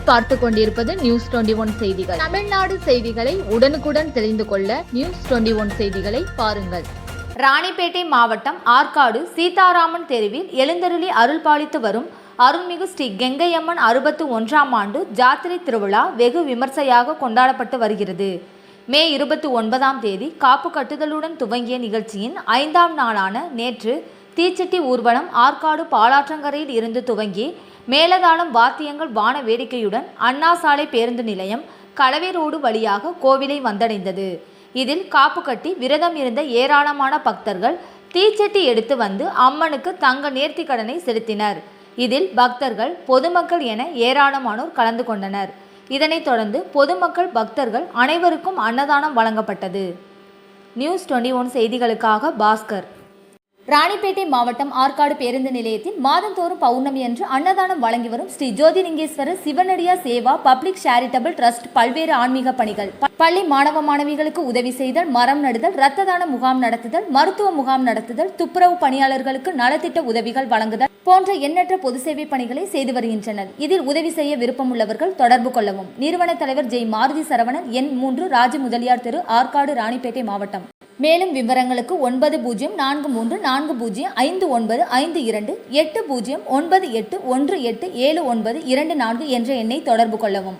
நீங்கள் பார்த்து கொண்டிருப்பது நியூஸ் 21 செய்திகள். தமிழ்நாடு செய்திகளை உடனுக்குடன் தெரிந்து கொள்ள நியூஸ் 21 செய்திகளை பாருங்கள். ராணிப்பேட்டை மாவட்டம் ஆற்காடு சீதாராமன் தெருவில் எழுந்தருளி அருள்பாலித்து வரும் அருள்மிகு ஸ்ரீ கெங்கையம்மன் 61ஆம் ஆண்டு ஜாத்திரை திருவிழா வெகு விமர்சையாக கொண்டாடப்பட்டு வருகிறது. மே 29ஆம் தேதி காப்பு கட்டுதலுடன் துவங்கிய நிகழ்ச்சியின் 5ஆம் நாளான நேற்று தீச்சட்டி ஊர்வலம் ஆற்காடு பாலாற்றங்கரையில் இருந்து துவங்கி மேலதாளம் வாத்தியங்கள் வான வேடிக்கையுடன் அண்ணா சாலை பேருந்து நிலையம் கலவை ரோடு வழியாக கோவிலை வந்தடைந்தது. இதில் காப்பு கட்டி விரதம் இருந்த ஏராளமான பக்தர்கள் தீச்சட்டி எடுத்து வந்து அம்மனுக்கு தங்க நேர்த்தி கடனை செலுத்தினர். இதில் பக்தர்கள் பொதுமக்கள் என ஏராளமானோர் கலந்து கொண்டனர். இதனைத் தொடர்ந்து பொதுமக்கள் பக்தர்கள் அனைவருக்கும் அன்னதானம் வழங்கப்பட்டது. நியூஸ் 21 செய்திகளுக்காக பாஸ்கர். ராணிப்பேட்டை மாவட்டம் ஆற்காடு பேருந்து நிலையத்தில் மாதந்தோறும் பௌர்ணமி அன்று அன்னதானம் வழங்கி வரும் Sri Jothilingeswarar சிவனடியா Seva public charitable trust பல்வேறு ஆன்மீக பணிகள், பள்ளி மாணவ மாணவிகளுக்கு உதவி செய்தல், மரம் நடுதல், இரத்த தான முகாம் நடத்துதல், மருத்துவ முகாம் நடத்துதல், துப்புரவு பணியாளர்களுக்கு நலத்திட்ட உதவிகள் வழங்குதல் போன்ற எண்ணற்ற பொது சேவை பணிகளை செய்து வருகின்றனர். இதில் உதவி செய்ய விருப்பமுள்ளவர்கள் தொடர்பு கொள்ளவும். நிறுவன தலைவர் ஜெய் மாருதி சரவணன், எண் 3, ராஜ முதலியார் தெரு, ஆற்காடு, ராணிப்பேட்டை மாவட்டம். மேலும் விவரங்களுக்கு 9040405952 8098187924 என்ற எண்ணை தொடர்பு கொள்ளவும்.